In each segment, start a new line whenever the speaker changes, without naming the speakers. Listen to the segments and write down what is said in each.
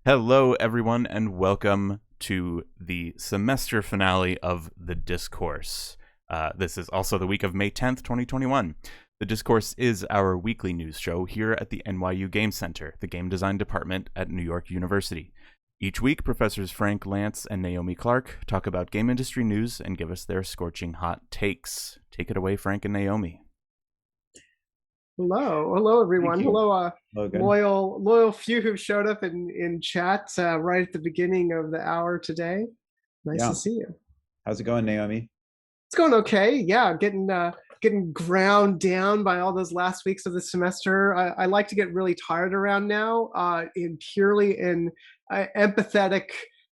Hello, everyone, and welcome to the semester finale of The Discourse. This is also the week of May 10th, 2021. The Discourse is our weekly news show here at the NYU Game Center, the game design department at New York University. Each week, Professors Frank Lance and Naomi Clark talk about game industry news and give us their scorching hot takes. Take it away, Frank and Naomi.
Hello everyone. Hello,
Logan.
loyal few who showed up in chat right at the beginning of the hour today. Nice to see you.
How's it going, Naomi?
It's going okay. Yeah, getting ground down by all those last weeks of the semester. I like to get really tired around now, in empathetic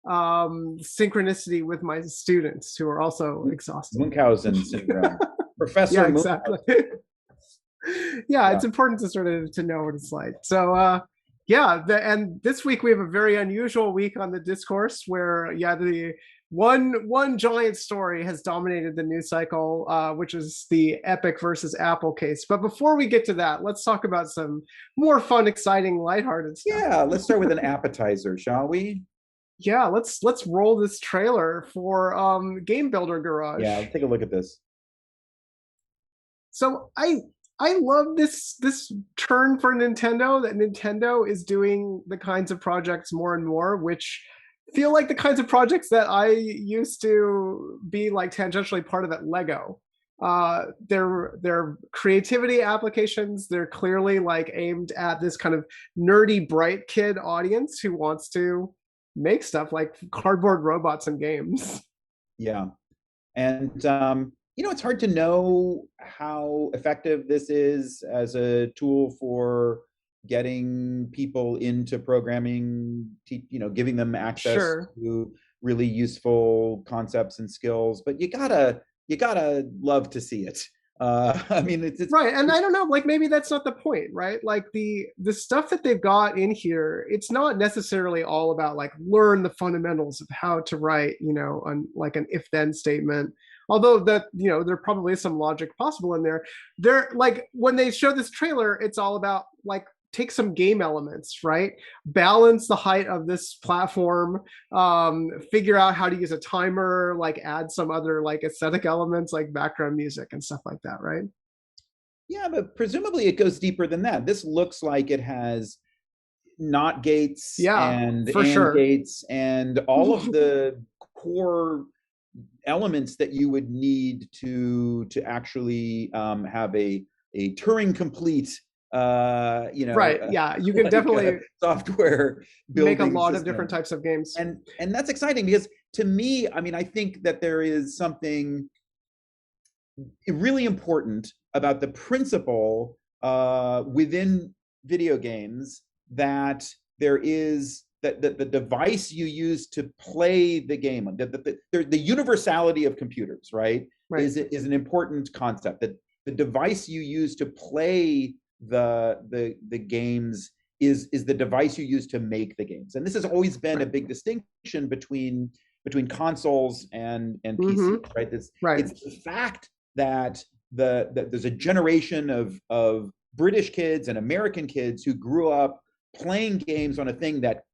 synchronicity with my students who are also exhausted.
Munchausen syndrome. Professor.
Yeah, exactly. Yeah, it's important to sort of to know what it's like. So and this week we have a very unusual week on the Discourse where the one giant story has dominated the news cycle, which is the Epic versus Apple case. But before we get to that, let's talk about some more fun, exciting, lighthearted stuff.
Yeah, let's start with an appetizer, shall we?
Yeah, let's roll this trailer for Game Builder Garage.
Yeah, let's take a look at this.
So I love this turn for Nintendo, that Nintendo is doing the kinds of projects more and more, which feel like the kinds of projects that I used to be like tangentially part of at Lego. They're creativity applications. They're clearly like aimed at this kind of nerdy, bright kid audience who wants to make stuff like cardboard robots and games.
Yeah. And it's hard to know how effective this is as a tool for getting people into programming, giving them access to really useful concepts and skills. But you gotta love to see it. It's
right. And I don't know, like maybe that's not the point, right? Like the stuff that they've got in here, it's not necessarily all about like learn the fundamentals of how to write, like an if-then statement. Although that, there probably is some logic possible in there. They're like, when they show this trailer, it's all about like, take some game elements, right? Balance the height of this platform, figure out how to use a timer, like add some other like aesthetic elements like background music and stuff like that, right?
Yeah, but presumably it goes deeper than that. This looks like it has not gates and gates and all of the core elements that you would need to actually have a Turing complete
right. Yeah, you can definitely
software
make a lot of different types of games,
and that's exciting because to me, I think that there is something really important about the principle within video games that there is that the device you use to play the game, the universality of computers, right, is an important concept. That the device you use to play the games is the device you use to make the games, and this has always been a big distinction between consoles and PC, right? It's the fact that there's a generation of British kids and American kids who grew up playing games on a thing that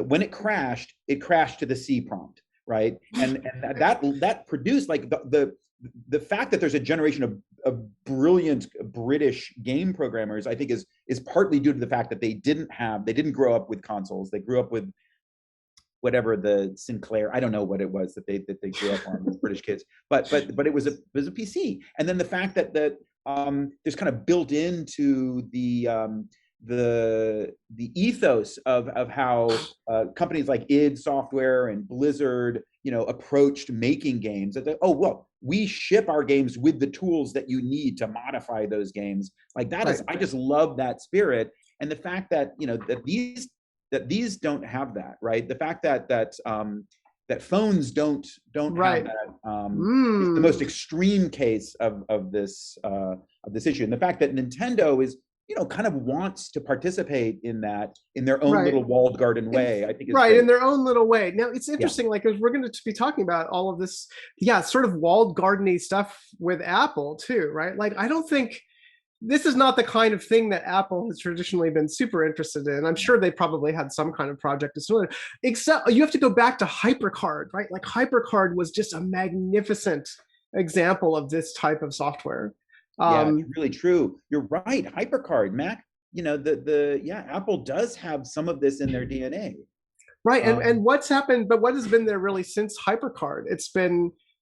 when it crashed to the C prompt, right? And that produced like the fact that there's a generation of brilliant British game programmers, I think is partly due to the fact that they didn't grow up with consoles. They grew up with whatever the Sinclair, I don't know what it was that they grew up on with British kids, but it was a PC. And then the fact that there's kind of built into the ethos of how companies like id Software and Blizzard, approached making games. That we ship our games with the tools that you need to modify those games. Like that is, I just love that spirit, and the fact that that these don't have that, right? The fact that phones don't have that is the most extreme case of this issue, and the fact that Nintendo is kind of wants to participate in that in their own little walled garden way. I think it's
in their own little way. Now it's interesting, like we're going to be talking about all of this, sort of walled gardeny stuff with Apple too, right? Like I don't think this is not the kind of thing that Apple has traditionally been super interested in. I'm sure they probably had some kind of project to sort of, except you have to go back to HyperCard, right? Like HyperCard was just a magnificent example of this type of software.
Yeah, it's really true. You're right. HyperCard, Mac, yeah, Apple does have some of this in their DNA.
Right. And what's happened, but what has been there really since HyperCard?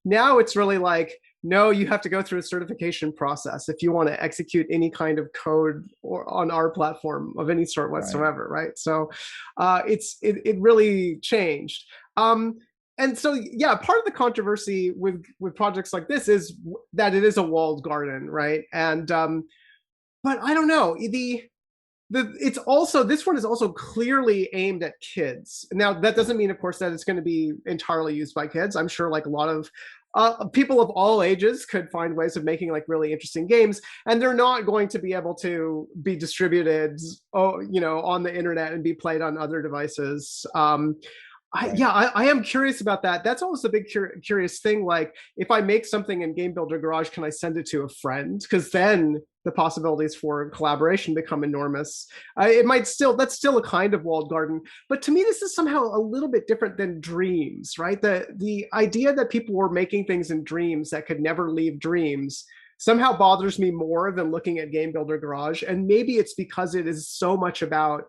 Now it's really like, no, you have to go through a certification process if you want to execute any kind of code or on our platform of any sort whatsoever, right? So it really changed. And so, yeah, part of the controversy with projects like this is that it is a walled garden, right? And but I don't know, it's also, this one is also clearly aimed at kids. Now, that doesn't mean, of course, that it's going to be entirely used by kids. I'm sure like a lot of people of all ages could find ways of making like really interesting games, and they're not going to be able to be distributed, on the internet and be played on other devices. I am curious about that. That's always a big curious thing. Like, if I make something in Game Builder Garage, can I send it to a friend? Because then the possibilities for collaboration become enormous. That's still a kind of walled garden. But to me, this is somehow a little bit different than Dreams, right? The idea that people were making things in Dreams that could never leave Dreams somehow bothers me more than looking at Game Builder Garage. And maybe it's because it is so much about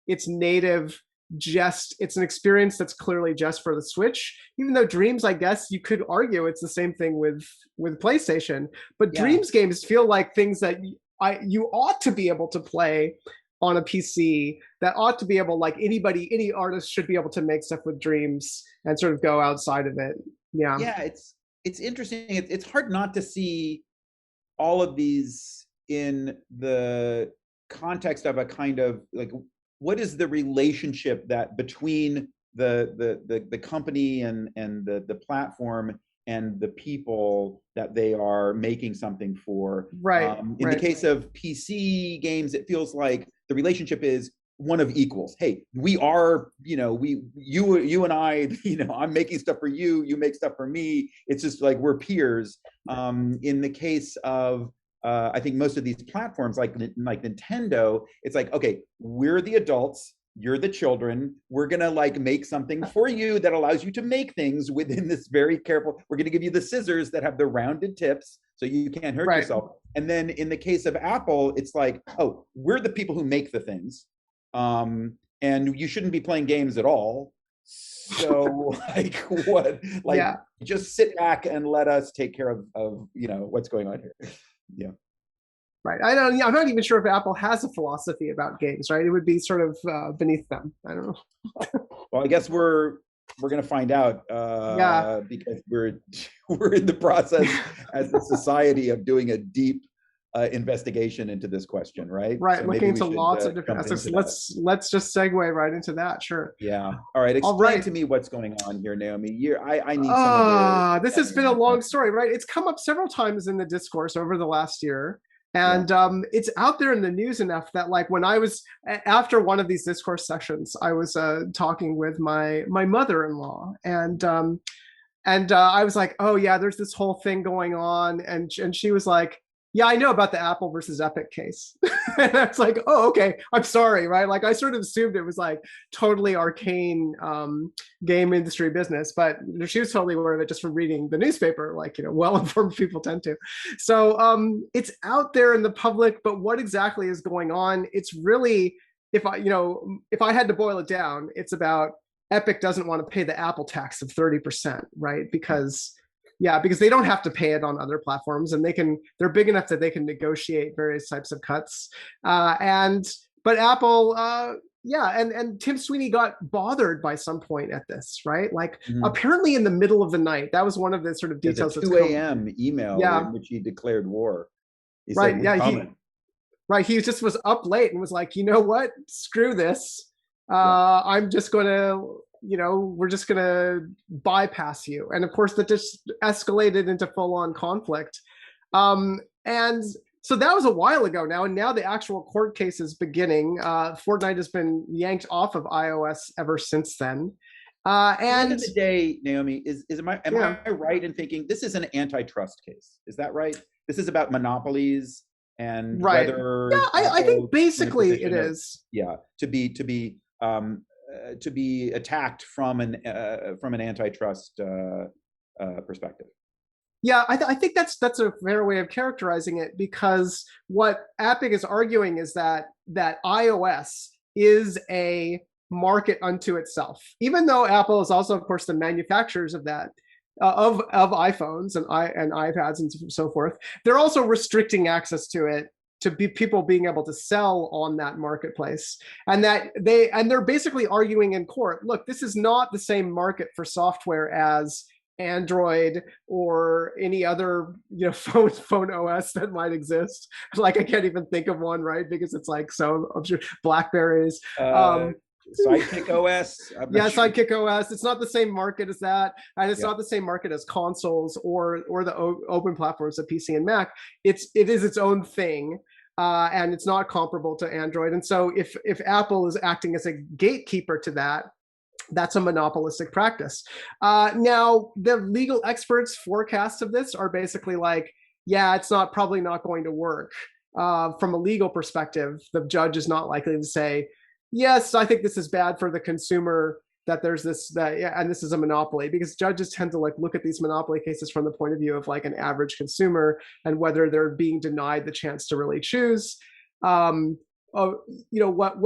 its native, it's an experience that's clearly just for the Switch. Even though Dreams, I guess you could argue it's the same thing with PlayStation, but Dreams games feel like things that you ought to be able to play on a PC, that ought to be able, like any artist should be able to make stuff with Dreams and sort of go outside of it.
Yeah, it's interesting. It's hard not to see all of these in the context of a kind of like, what is the relationship that between the company and the platform and the people that they are making something for?
Right.
In the case of PC games, it feels like the relationship is one of equals. Hey, we are, you and I, I'm making stuff for you, you make stuff for me. It's just like we're peers. In the case of I think most of these platforms like Nintendo, it's like, okay, we're the adults, you're the children, we're gonna like make something for you that allows you to make things within this very careful, we're gonna give you the scissors that have the rounded tips so you can't hurt yourself. And then in the case of Apple, it's like, oh, we're the people who make the things, and you shouldn't be playing games at all. So like what? Like, just sit back and let us take care of what's going on here. Yeah.
Right. I'm not even sure if Apple has a philosophy about games, right? It would be sort of beneath them. I don't know.
Well, I guess we're going to find out because we're in the process as a society of doing a deep investigation into this question, right?
Right.
So
looking into lots of different aspects. Let's just segue right into that. Sure.
Yeah. All right. Explain to me what's going on here, Naomi. I need some of
this has been a long story, right? It's come up several times in the discourse over the last year. And it's out there in the news enough that, like, when I was after one of these discourse sessions, I was talking with my mother-in-law, and I was like, oh yeah, there's this whole thing going on, and she was like, yeah, I know about the Apple versus Epic case. And I was like, oh, okay, I'm sorry, right? Like, I sort of assumed it was like totally arcane game industry business, but she was totally aware of it just from reading the newspaper, like, well-informed people tend to. So it's out there in the public, but what exactly is going on? It's really, if I had to boil it down, it's about Epic doesn't want to pay the Apple tax of 30%, right? Because they don't have to pay it on other platforms, and they're big enough that they can negotiate various types of cuts. But Apple, and Tim Sweeney got bothered by some point at this, right? Like, apparently in the middle of the night, that was one of the sort of details.
There's a 2 a.m. email in which he declared war. He said,
he just was up late and was like, you know what? Screw this. I'm just going to, we're just going to bypass you. And of course, that just escalated into full-on conflict. And so that was a while ago now. And now the actual court case is beginning. Fortnite has been yanked off of iOS ever since then.
At the end of the day, Naomi, am I right in thinking this is an antitrust case? Is that right? This is about monopolies. and
Right.
whether
Yeah, I think
Apple's in a
basically it
position of,
is.
yeah, to be attacked from an antitrust perspective.
Yeah, I think that's a fair way of characterizing it, because what Epic is arguing is that iOS is a market unto itself, even though Apple is also, of course, the manufacturers of that, of iPhones and iPads and so forth. They're also restricting access to it, to be people being able to sell on that marketplace, and they're basically arguing in court, look, this is not the same market for software as Android or any other phone OS that might exist. Like, I can't even think of one, right? Because it's like, so I'm sure Blackberries.
Sidekick OS.
Yeah, sure. Sidekick OS. It's not the same market as that, and it's not the same market as consoles or the open platforms of PC and Mac. It is its own thing. And it's not comparable to Android. And so if Apple is acting as a gatekeeper to that, that's a monopolistic practice. Now, the legal experts' forecasts of this are basically like, yeah, it's probably not going to work. From a legal perspective, the judge is not likely to say, yes, I think this is bad for the consumer, that there's and this is a monopoly, because judges tend to look at these monopoly cases from the point of view of like an average consumer and whether they're being denied the chance to really choose. What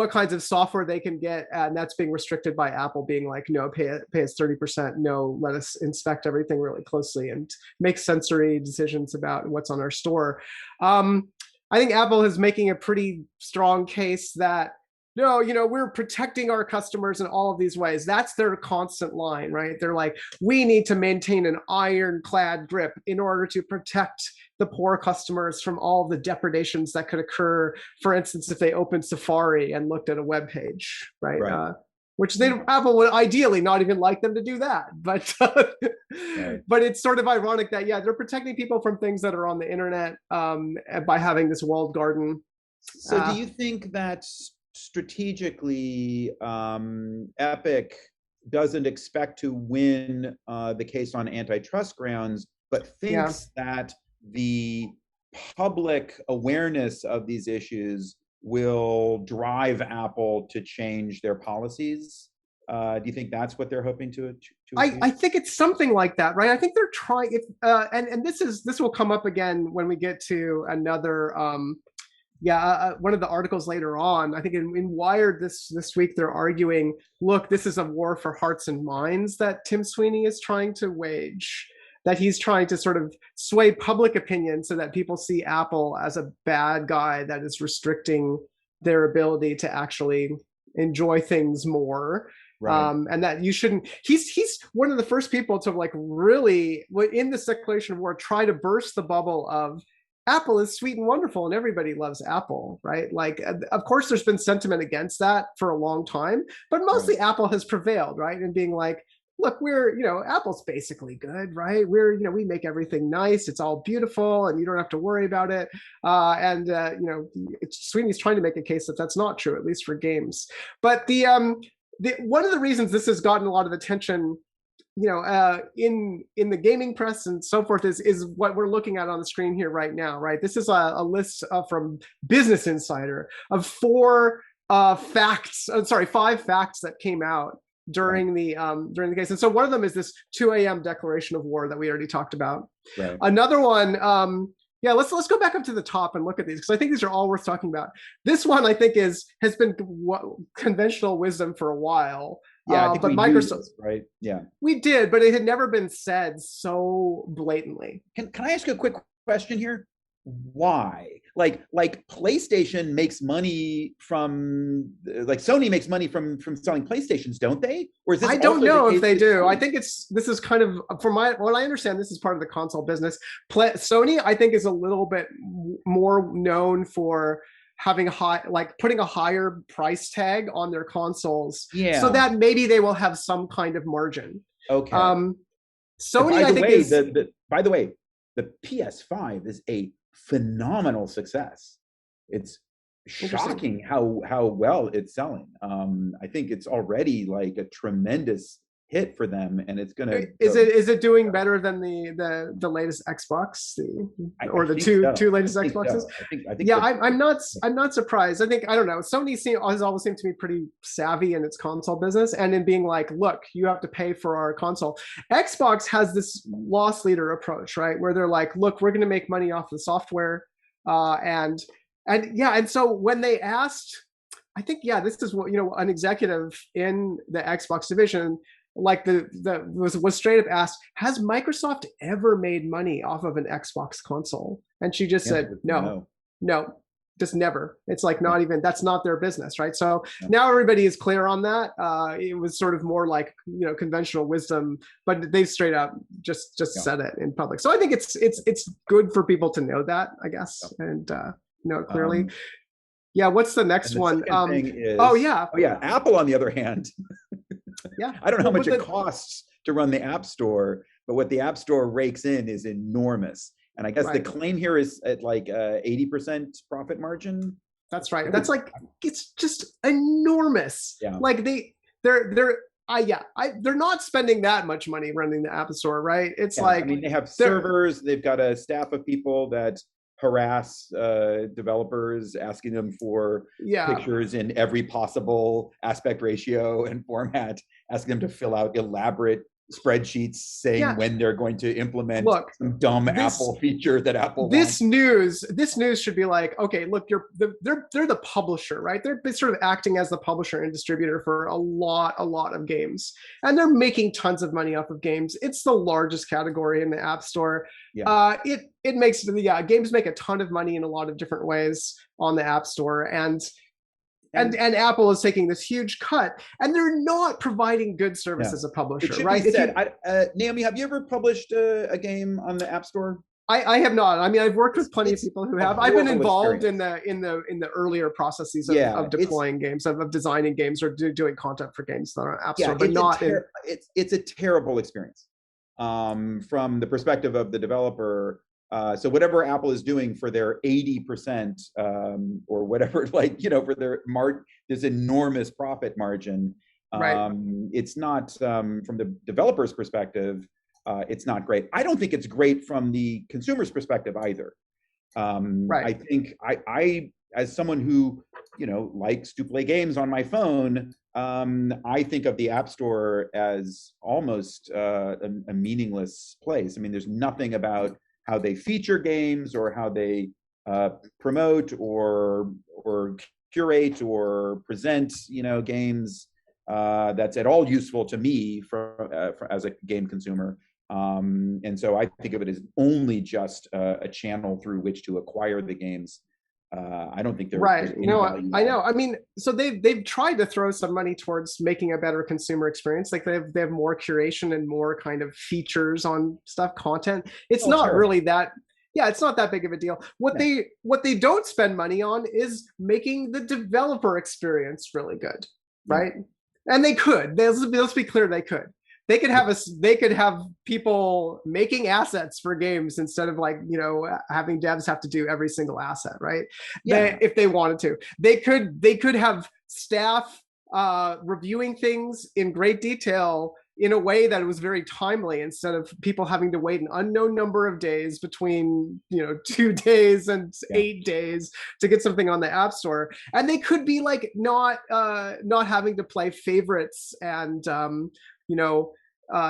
kinds of software they can get, and that's being restricted by Apple being like, no, pay us 30%, no, let us inspect everything really closely and make sensory decisions about what's on our store. I think Apple is making a pretty strong case that, no, we're protecting our customers in all of these ways. That's their constant line, right? They're like, we need to maintain an ironclad grip in order to protect the poor customers from all of the depredations that could occur. For instance, if they opened Safari and looked at a web page, right? Which Apple would ideally not even like them to do that. But but it's sort of ironic that, yeah, they're protecting people from things that are on the internet by having this walled garden.
So do you think that strategically, Epic doesn't expect to win the case on antitrust grounds, but thinks that the public awareness of these issues will drive Apple to change their policies? Do you think that's what they're hoping to achieve?
I think it's something like that, right? I think they're trying, and this will come up again when we get to another one of the articles later on. I think in Wired this week, they're arguing, look, this is a war for hearts and minds that Tim Sweeney is trying to wage, that he's trying to sort of sway public opinion so that people see Apple as a bad guy that is restricting their ability to actually enjoy things more. Right. And that you shouldn't. He's one of the first people to really, in this declaration of war, try to burst the bubble of Apple is sweet and wonderful and everybody loves Apple, right? Like, of course, there's been sentiment against that for a long time, but mostly Apple has prevailed, right? And being like, look, Apple's basically good, right? We make everything nice. It's all beautiful and you don't have to worry about it. Sweeney's trying to make a case that that's not true, at least for games. But one of the reasons this has gotten a lot of attention, in the gaming press and so forth, is what we're looking at on the screen here right now, right? This is a list from Business Insider of 5 facts that came out during the case. And so one of them is this 2 a.m. declaration of war that we already talked about. Right. Another one, let's go back up to the top and look at these, because I think these are all worth talking about. This one, I think, has been conventional wisdom for a while.
Yeah, I think
but
Microsoft, right? Yeah,
we did, but it had never been said so blatantly.
Can I ask you a quick question here? Why? Like PlayStation makes money from, Sony makes money from selling PlayStations, don't they? Or is this?
I don't know if they do. I think this is kind of, from what I understand, this is part of the console business. Sony, I think, is a little bit more known for having putting a higher price tag on their consoles, so that maybe they will have some kind of margin. Okay. Sony, I think,
by the way, the PS5 is a phenomenal success. It's shocking how well it's selling. I think it's already like a tremendous hit for them, and it's going to.
Is it doing better than the latest Xbox, or the two latest Xboxes?
I think
yeah, I'm not surprised. I don't know. Sony has always seemed to be pretty savvy in its console business, and in being like, look, you have to pay for our console. Xbox has this loss leader approach, right, where they're like, look, we're going to make money off the software, and so when they asked, I think, this is what, an executive in the Xbox division, like was straight up asked, has Microsoft ever made money off of an Xbox console? And she just said, no, just never. It's like, not even, that's not their business, right? So now everybody is clear on that. It was sort of more like, conventional wisdom, but they've straight up just said it in public. So I think it's good for people to know that, I guess, and know it clearly. What's the next one?
Thing is, Apple, on the other hand. I don't know how much it costs to run the App Store, but what the App Store rakes in is enormous. And I guess the claim here is at like 80% profit margin.
That's right. That's like, it's just enormous.
Yeah.
Like they're not spending that much money running the App Store, right? It's like,
I mean, they have servers, they've got a staff of people that harass developers, asking them for pictures in every possible aspect ratio and format, asking them to fill out elaborate spreadsheets saying when they're going to implement some dumb Apple feature that Apple
wants. This news should be like, okay, look, they're the publisher, right? They're sort of acting as the publisher and distributor for a lot of games, and they're making tons of money off of games. It's the largest category in the App Store. It makes games make a ton of money in a lot of different ways on the App Store, and Apple is taking this huge cut, and they're not providing good service as a publisher.
It should
right?
be said, Naomi, have you ever published a game on the App Store?
I have not. I mean, I've worked with plenty of people who have. I've been involved in the earlier processes of deploying games, of designing games, or doing content for games that are on App Store, but not.
It's a terrible experience from the perspective of the developer. So whatever Apple is doing for their 80% or whatever, for their this enormous profit margin, it's not from the developer's perspective. It's not great. I don't think it's great from the consumer's perspective either. I think I as someone who likes to play games on my phone, I think of the App Store as almost a meaningless place. I mean, there's nothing about how they feature games or how they promote or curate or present, games that's at all useful to me as a game consumer. And so I think of it as only just a channel through which to acquire the games. I don't think they're
right. I know. I mean, so they've tried to throw some money towards making a better consumer experience. Like they have more curation and more kind of features on content. It's not really that. Yeah, it's not that big of a deal. What they don't spend money on is making the developer experience really good, right? And they could. Let's be clear, they could. They could have people making assets for games instead of having devs have to do every single asset, right? If they wanted to, they could have staff reviewing things in great detail in a way that it was very timely, instead of people having to wait an unknown number of days between 2 days and 8 days to get something on the App Store. And they could be not having to play favorites and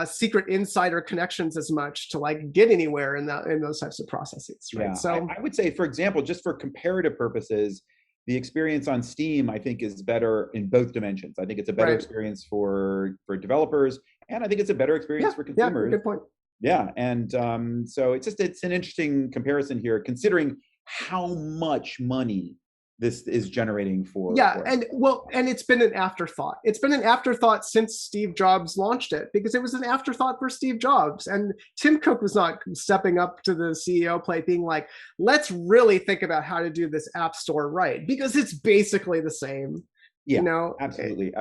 secret insider connections as much to get anywhere in those types of processes, right?
Yeah.
So
I would say, for example, just for comparative purposes, the experience on Steam, I think, is better in both dimensions. I think it's a better experience for developers, and I think it's a better experience for consumers.
Yeah, good point.
Yeah, and so it's an interesting comparison here, considering how much money this is generating for.
And it's been an afterthought. It's been an afterthought since Steve Jobs launched it, because it was an afterthought for Steve Jobs, and Tim Cook was not stepping up to the CEO plate being like, let's really think about how to do this App Store right, because it's basically the same.
Absolutely.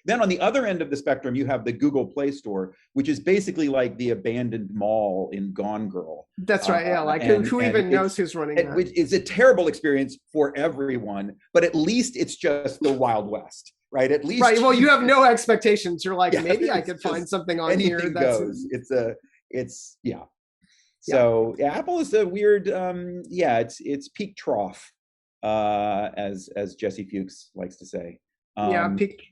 Then on the other end of the spectrum, you have the Google Play Store, which is basically like the abandoned mall in Gone Girl.
That's right. Who even knows who's running that?
Which is a terrible experience for everyone, but at least it's just the Wild West. right? At least
right. Well, you have no expectations. You're like,
Yeah,
maybe I
it's
could
just
find something on here
anything
that's
goes. It's yeah. So yeah, Apple is a weird yeah, it's peak trough, as Jesse Fuchs likes to say.
yeah,
Peak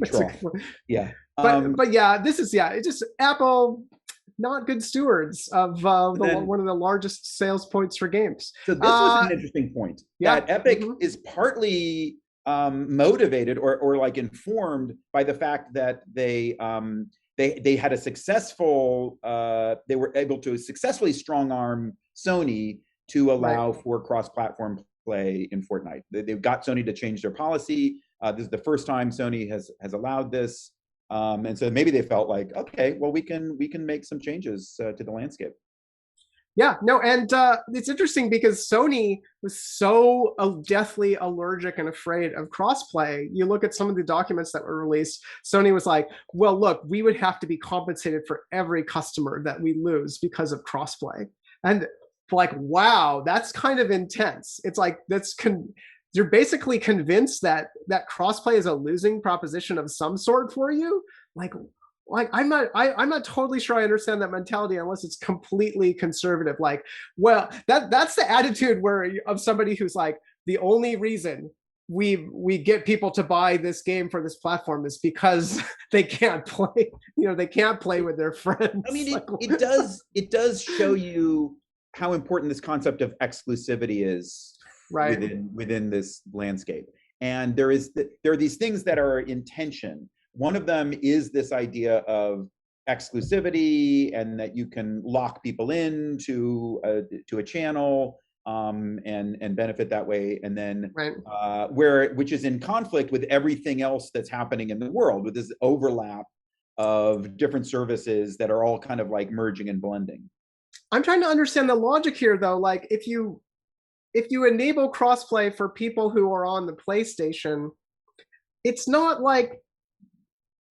trough. Yeah.
But yeah, this is it's just Apple not good stewards of one of the largest sales points for games.
So this was an interesting point, that Epic is partly motivated or like informed by the fact that they had a successful they were able to successfully strong arm Sony to allow for cross-platform play in Fortnite. They've got Sony to change their policy. This is the first time Sony has allowed this. And so maybe they felt like, okay, well, we can make some changes to the landscape.
Yeah, no, and it's interesting because Sony was so deathly allergic and afraid of crossplay. You look at some of the documents that were released, Sony was like, well, look, we would have to be compensated for every customer that we lose because of crossplay. And like, wow, that's kind of intense. It's like, you're basically convinced that crossplay is a losing proposition of some sort for you. Like I'm not totally sure I understand that mentality unless it's completely conservative. Like, well, that's the attitude of somebody who's like, the only reason we get people to buy this game for this platform is because they can't play. They can't play with their friends.
I mean, it does show you how important this concept of exclusivity is within this landscape. And there are these things that are in tension. One of them is this idea of exclusivity, and that you can lock people in to a channel and benefit that way. And then which is in conflict with everything else that's happening in the world, with this overlap of different services that are all kind of like merging and blending.
I'm trying to understand the logic here, though. Like, if you enable crossplay for people who are on the PlayStation, it's not like,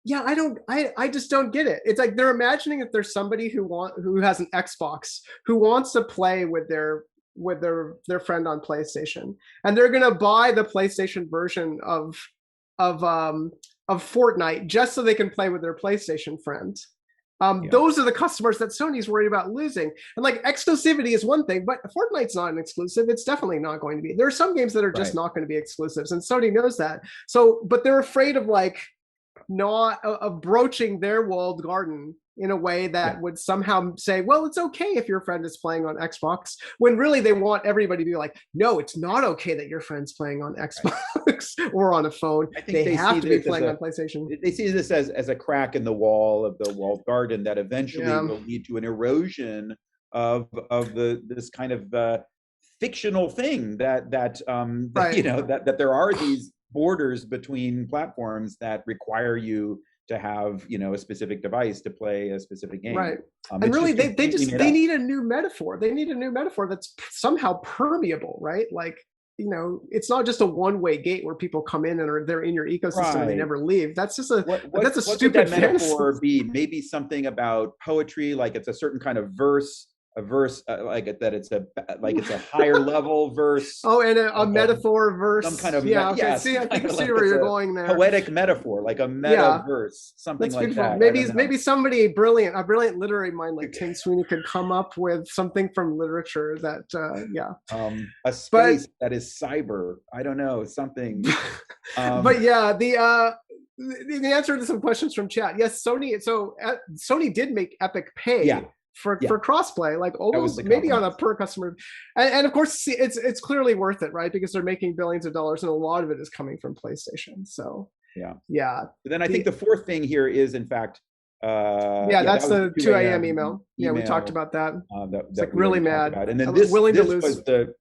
I just don't get it. It's like they're imagining that there's somebody who has an Xbox who wants to play with their friend on PlayStation, and they're gonna buy the PlayStation version of Fortnite just so they can play with their PlayStation friend. Those are the customers that Sony's worried about losing. And like, exclusivity is one thing, but Fortnite's not an exclusive. It's definitely not going to be. There are some games that are just not going to be exclusives, and Sony knows that. So, but they're afraid of of broaching their walled garden in a way that would somehow say, well, it's okay if your friend is playing on Xbox, when really they want everybody to be like, no, it's not okay that your friend's playing on Xbox or on a phone. I think they have to be playing on PlayStation.
They see this as a crack in the wall of the walled garden that eventually will lead to an erosion of this kind of fictional thing that there are these borders between platforms that require you to have a specific device to play a specific game.
Right. And really they need a new metaphor. They need a new metaphor that's somehow permeable, right? Like, it's not just a one-way gate where people come in and they're in your ecosystem and they never leave. That's just that's a stupid
metaphor. Maybe something about poetry, like it's a certain kind of verse, like that it's a higher level verse.
Oh, and a metaphor verse.
Some kind of
I can see where you're going there.
Poetic metaphor, like a meta verse, something like that.
Maybe somebody a brilliant literary mind like Tim Sweeney could come up with something from literature that
a space that is cyber. I don't know, something.
But yeah, the answer to some questions from chat. Yes, Sony did make Epic pay.
Yeah.
For crossplay, like almost maybe on a per customer, and of course it's clearly worth it, right? Because they're making billions of dollars, and a lot of it is coming from PlayStation. So yeah.
But then I think the fourth thing here is, in fact,
that's the 2 a.m. email. Yeah, we talked about that. It's like really mad.
And then this was the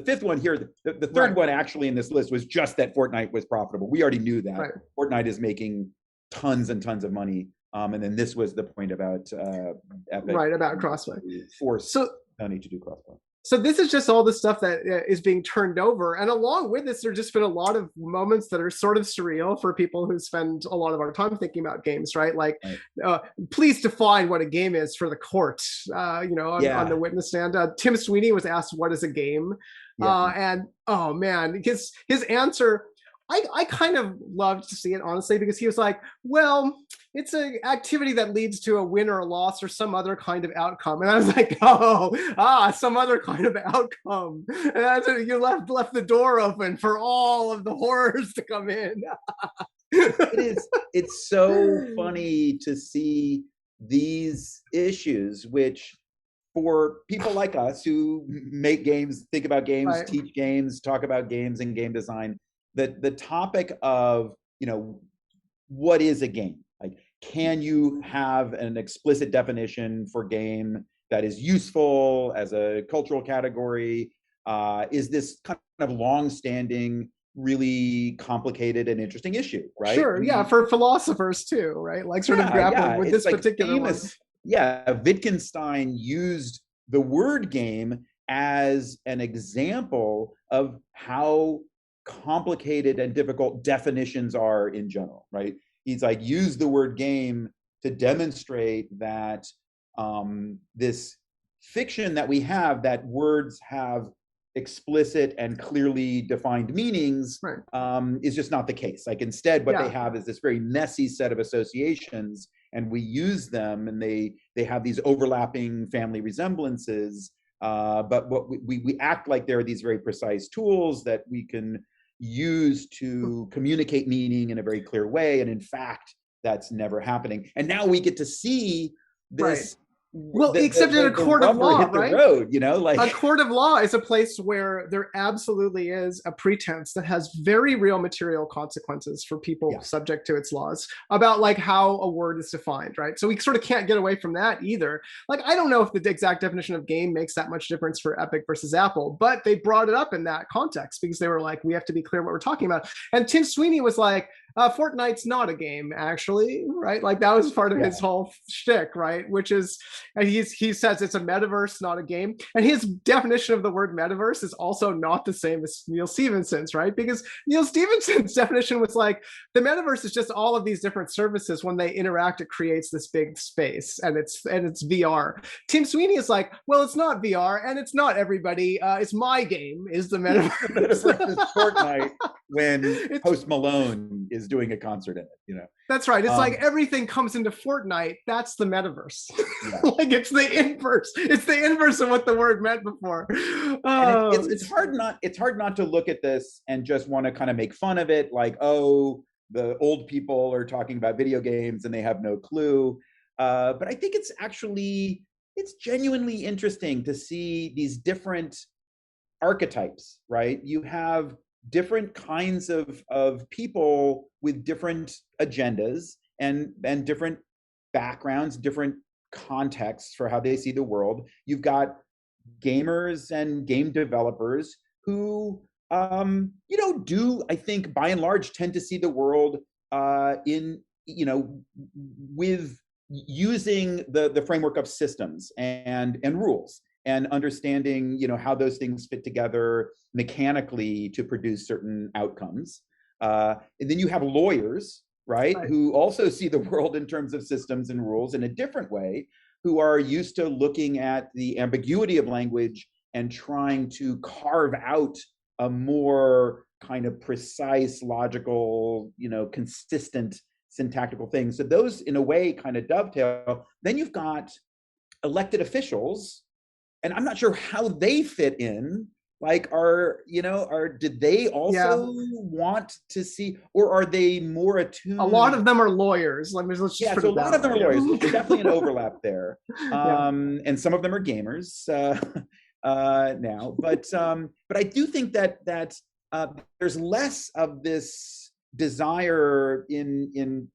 fifth one here. The third one actually in this list was just that Fortnite was profitable. We already knew that. Fortnite is making tons and tons of money. And then this was the point about Epic,
about crossplay.
Force Sony to do crossplay.
So this is just all the stuff that is being turned over, and along with this, there's just been a lot of moments that are sort of surreal for people who spend a lot of our time thinking about games, right? Like, please define what a game is for the court. On the witness stand, Tim Sweeney was asked, "What is a game?" And oh man, his answer. I kind of loved to see it, honestly, because he was like, well, it's an activity that leads to a win or a loss or some other kind of outcome. And I was like, some other kind of outcome. And that's it. You left the door open for all of the horrors to come in.
It's so funny to see these issues, which for people like us who make games, think about games,
Right.
teach games, talk about games and game design, the topic of, what is a game? Like, can you have an explicit definition for game that is useful as a cultural category? Is this kind of long-standing, really complicated and interesting issue, right?
Sure, yeah, for philosophers too, right? Like sort of grappling with this like particular one.
Yeah, Wittgenstein used the word game as an example of how complicated and difficult definitions are in general, right? He's like, use the word game to demonstrate that this fiction that we have, that words have explicit and clearly defined meanings,
right.
Is just not the case. Like, instead, what they have is this very messy set of associations, and we use them, and they have these overlapping family resemblances, but what we act like there are these very precise tools that we can use to communicate meaning in a very clear way, and in fact, that's never happening. And now we get to see this.
Well, except in a court of law, right?
Road, like
a court of law is a place where there absolutely is a pretense that has very real material consequences for people subject to its laws about like how a word is defined, right? So we sort of can't get away from that either. Like, I don't know if the exact definition of game makes that much difference for Epic versus Apple, but they brought it up in that context because they were like, we have to be clear what we're talking about. And Tim Sweeney was like, Fortnite's not a game, actually, right? Like, that was part of his whole shtick, right? Which is, and he says it's a metaverse, not a game. And his definition of the word metaverse is also not the same as Neil Stephenson's, right? Because Neil Stephenson's definition was like, the metaverse is just all of these different services. When they interact, it creates this big space, and it's VR. Tim Sweeney is like, well, it's not VR, and it's not everybody. It's my game is the metaverse.
Metaverse is Fortnite when Post Malone is doing a concert in it,
That's right. It's like everything comes into Fortnite. That's the metaverse. Like, it's the inverse. It's the inverse of what the word meant before.
It's hard not to look at this and just want to kind of make fun of it, like, oh, the old people are talking about video games and they have no clue. But I think it's genuinely interesting to see these different archetypes, right? You have different kinds of people with different agendas and different backgrounds, different contexts for how they see the world. You've got gamers and game developers who, do, I think, by and large, tend to see the world in, with using the framework of systems and rules, and understanding, how those things fit together mechanically to produce certain outcomes. And then you have lawyers, right, who also see the world in terms of systems and rules in a different way, who are used to looking at the ambiguity of language and trying to carve out a more kind of precise, logical, consistent syntactical thing. So those, in a way, kind of dovetail. Then you've got elected officials, and I'm not sure how they fit in. Like, did they also want to see, or are they more attuned?
A lot of them are lawyers. Let's just put
so a
it
lot of them are lawyers. There's definitely an overlap there. And some of them are gamers now. But I do think that there's less of this desire in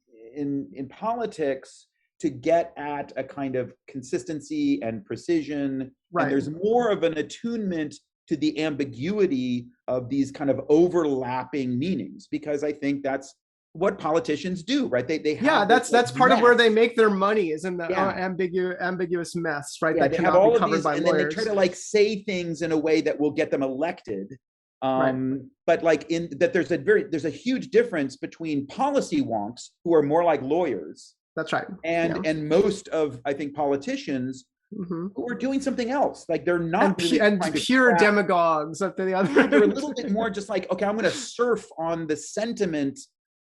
politics to get at a kind of consistency and precision.
Right.
And there's more of an attunement to the ambiguity of these kind of overlapping meanings, because I think that's what politicians do, right? They have
that's part of where they make their money, is in the ambiguous mess, right?
Yeah,
that cannot be covered by
and
lawyers.
Then they try to like say things in a way that will get them elected. But like there's a huge difference between policy wonks who are more like lawyers.
That's right.
And most of, I think, politicians who are doing something else. Like they're
and,
not really
and
trying to
pure
craft.
demagogues at the other
They're a
end.
little bit more just like, okay, I'm going to surf on the sentiment,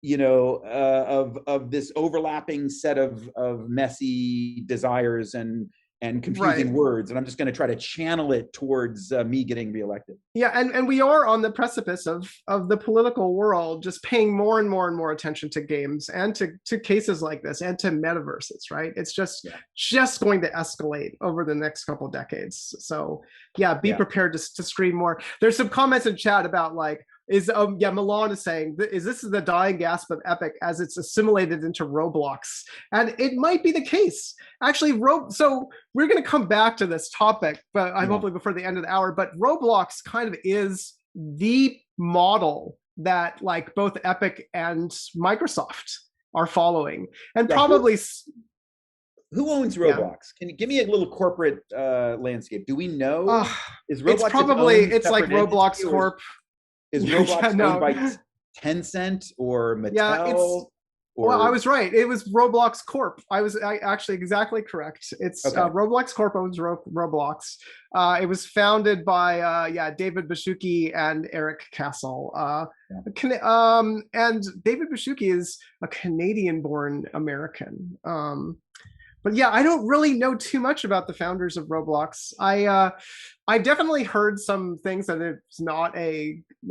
of this overlapping set of messy desires and confusing
Right.
words, and I'm just going to try to channel it towards me getting reelected.
Yeah, and we are on the precipice of the political world just paying more and more and more attention to games and to cases like this and to metaverses, right? It's just going to escalate over the next couple of decades. So yeah, be prepared to scream more. There's some comments in chat about like, Milan is saying, is this the dying gasp of Epic as it's assimilated into Roblox? And it might be the case. Actually, so we're going to come back to this topic, but hopefully before the end of the hour. But Roblox kind of is the model that like both Epic and Microsoft are following, and probably.
Who owns Roblox? Can you give me a little corporate landscape? Do we know? Is Roblox
it's like Roblox Corp.
Is Roblox owned by Tencent or Mattel?
Well, I was right. It was Roblox Corp. I actually exactly correct. It's Roblox Corp owns Roblox. It was founded by David Baszucki and Eric Castle. And David Baszucki is a Canadian-born American. But yeah, I don't really know too much about the founders of Roblox. I've definitely heard some things that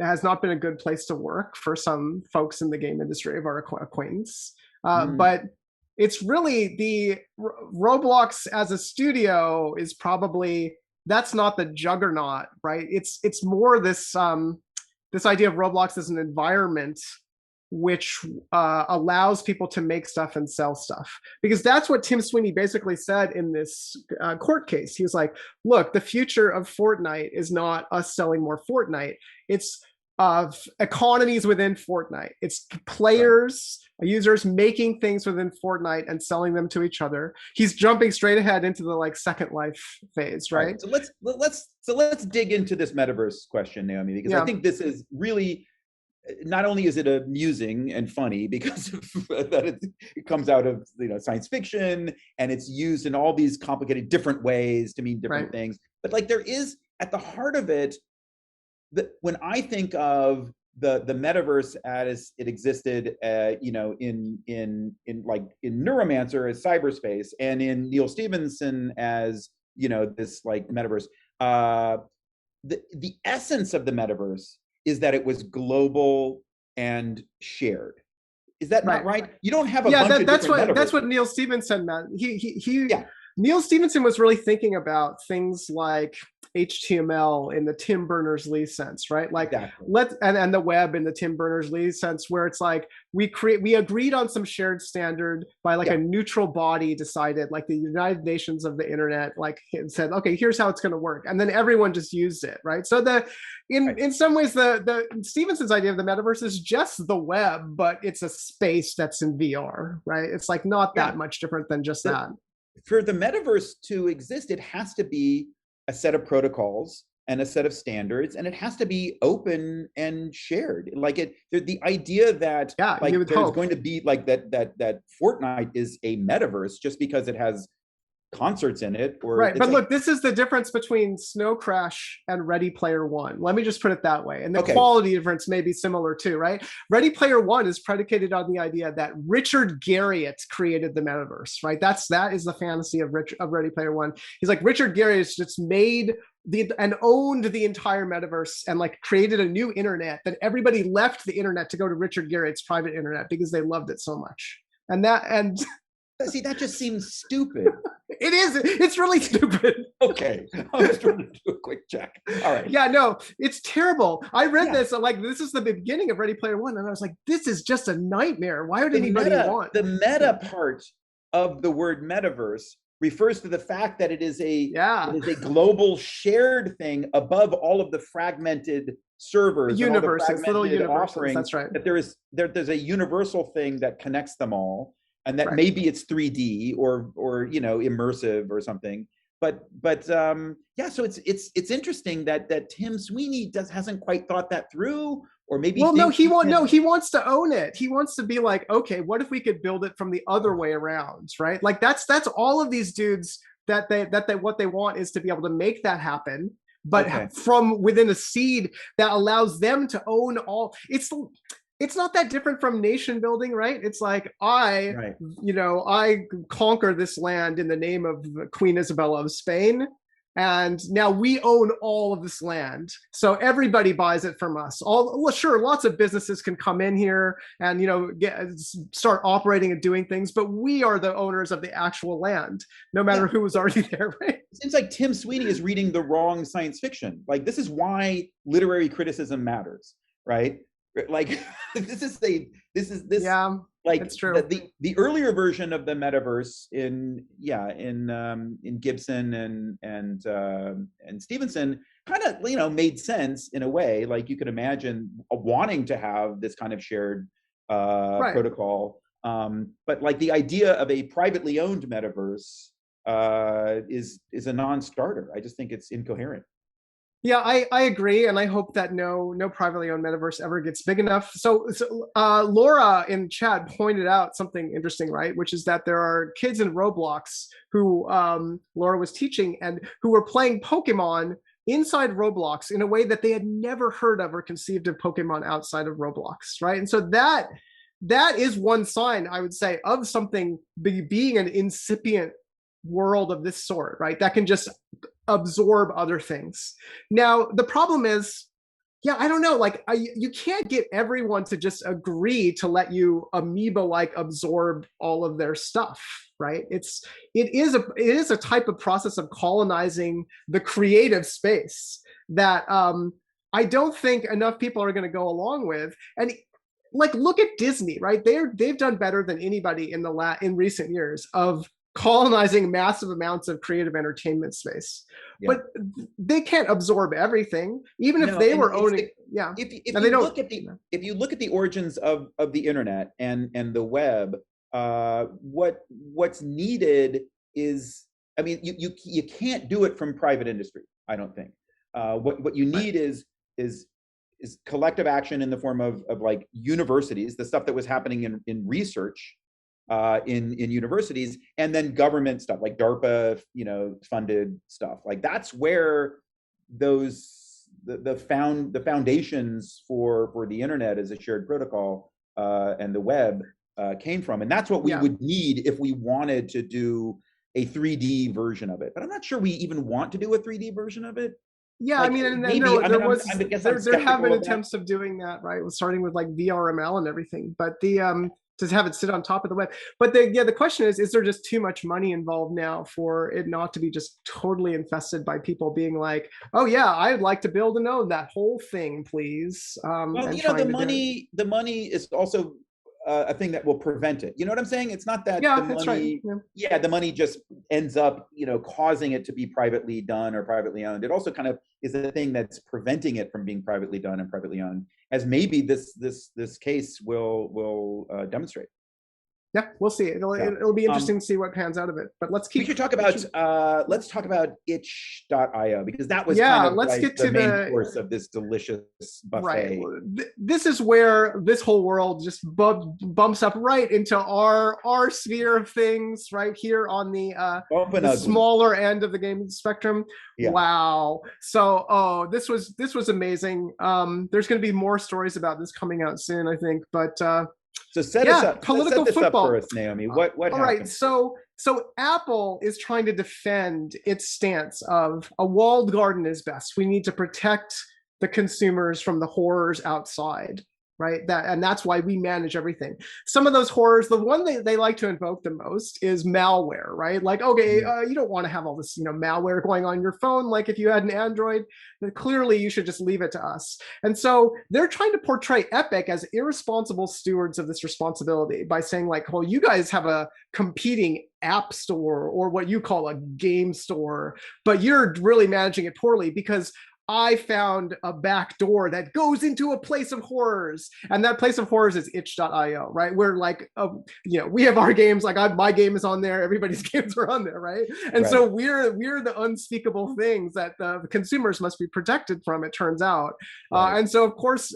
has not been a good place to work for some folks in the game industry of our acquaintance. But it's really the Roblox as a studio is probably, that's not the juggernaut, right? It's more this this idea of Roblox as an environment which allows people to make stuff and sell stuff. Because that's what Tim Sweeney basically said in this court case. He was like, look, the future of Fortnite is not us selling more Fortnite. It's economies within Fortnite. It's players, users making things within Fortnite and selling them to each other. He's jumping straight ahead into the like Second Life phase, right?
So let's dig into this metaverse question, Naomi, because I think this is really, not only is it amusing and funny because that it comes out of science fiction and it's used in all these complicated different ways to mean different things, but like there is at the heart of it, when I think of the metaverse as it existed, in Neuromancer as cyberspace, and in Neil Stephenson as this like metaverse, the essence of the metaverse is that it was global and shared. Is that not right? You don't have a bunch of
that's
different
what that's what Neil Stephenson meant. Neil Stephenson was really thinking about things like HTML in the Tim Berners-Lee sense, right? Like and the web in the Tim Berners-Lee sense, where it's like we agreed on some shared standard by like a neutral body decided, like the United Nations of the internet, like said, okay, here's how it's going to work, and then everyone just used it, right? So in some ways, the Stephenson's idea of the metaverse is just the web, but it's a space that's in VR, right? It's like not that much different than just that.
For the metaverse to exist, it has to be a set of protocols and a set of standards, and it has to be open and shared. Like the idea that there's going to be like that Fortnite is a metaverse just because it has concerts in it, or
but look, this is the difference between Snow Crash and Ready Player One. Let me just put it that way, and the quality difference may be similar too, right? Ready Player One is predicated on the idea that Richard Garriott created the metaverse, right? That is the fantasy of Ready Player One. He's like, Richard Garriott just made and owned the entire metaverse and like created a new internet. Then everybody left the internet to go to Richard Garriott's private internet because they loved it so much.
See, that just seems stupid.
It is. It's really stupid.
Okay. I was trying to do a quick check. All right.
Yeah, no, it's terrible. I read this, like, this is the beginning of Ready Player One, and I was like, this is just a nightmare. Why would anybody want?
The meta part of the word metaverse refers to the fact that it is a global shared thing above all of the fragmented servers,
universes, little universes. Offerings, that's right.
That there's a universal thing that connects them all. And that maybe it's 3D or immersive or something, but so it's interesting that Tim Sweeney hasn't quite thought that through, or maybe
he wants to own it. He wants to be like, okay, what if we could build it from the other way around, right? Like that's all of these dudes that they what they want is to be able to make that happen, but
Okay.
from within a seed that allows them to own all. It's not that different from nation building, right? It's like I conquer this land in the name of Queen Isabella of Spain, and now we own all of this land, so everybody buys it from us. Sure, lots of businesses can come in here and start operating and doing things, but we are the owners of the actual land, no matter who was already there, right?
It seems like Tim Sweeney is reading the wrong science fiction. Like, this is why literary criticism matters, right? Like,
Yeah,
like,
it's true.
The earlier version of the metaverse in Gibson and Stevenson kind of made sense in a way. Like, you could imagine wanting to have this kind of shared protocol, but like the idea of a privately owned metaverse is a non-starter. I just think it's incoherent.
Yeah, I agree, and I hope that no privately owned metaverse ever gets big enough. So Laura in chat pointed out something interesting, right? Which is that there are kids in Roblox who Laura was teaching and who were playing Pokemon inside Roblox in a way that they had never heard of or conceived of Pokemon outside of Roblox, right? And so that is one sign, I would say, of something being an incipient world of this sort, right? That can just absorb other things. Now, the problem is, I don't know, like you can't get everyone to just agree to let you amoeba-like absorb all of their stuff, right? It is a type of process of colonizing the creative space that I don't think enough people are going to go along with. And like, look at Disney, right? They've done better than anybody in recent years of colonizing massive amounts of creative entertainment space, but they can't absorb everything, even if they were owning.
If you look at the origins of the internet and the web, what's needed is, I mean, you can't do it from private industry, I don't think. What you need is collective action in the form of like universities, the stuff that was happening in research in universities, and then government stuff like DARPA, funded stuff. Like, that's where the foundations for the internet as a shared protocol and the web came from, and that's what we would need if we wanted to do a 3D version of it. But I'm not sure we even want to do a 3D version of it.
Yeah, like, I mean, and there have been attempts of doing that, right? Starting with like VRML and everything, but to have it sit on top of the web. But the question is there just too much money involved now for it not to be just totally infested by people being like, oh yeah, I'd like to build and own that whole thing, please.
Well, the money is also a thing that will prevent it. You know what I'm saying? It's not that the money, the money just ends up, causing it to be privately done or privately owned. It also kind of is a thing that's preventing it from being privately done and privately owned, as maybe this case will demonstrate.
Yeah, we'll see. It'll be interesting to see what pans out of it. But we
should talk about let's talk about itch.io, because that was kind of
let's get to
the main course of this delicious buffet.
Right. This is where this whole world just bumps up right into our sphere of things, right here on the smaller end of the gaming spectrum. Yeah. Wow. So this was amazing. There's going to be more stories about this coming out soon, I think. But
so set us up.
Political
set this
football
up for us, Naomi. What
All
happened?
right. So Apple is trying to defend its stance of a walled garden is best. We need to protect the consumers from the horrors outside, right? That's why we manage everything. Some of those horrors, the one they like to invoke the most is malware, right? Like, okay, you don't want to have all this, malware going on your phone. Like, if you had an Android, then clearly you should just leave it to us. And so they're trying to portray Epic as irresponsible stewards of this responsibility by saying, like, well, you guys have a competing app store or what you call a game store, but you're really managing it poorly because I found a back door that goes into a place of horrors, and that place of horrors is itch.io, right? We're like, we have our games, like my game is on there, everybody's games are on there, right? And so we're the unspeakable things that the consumers must be protected from, it turns out. And so, of course,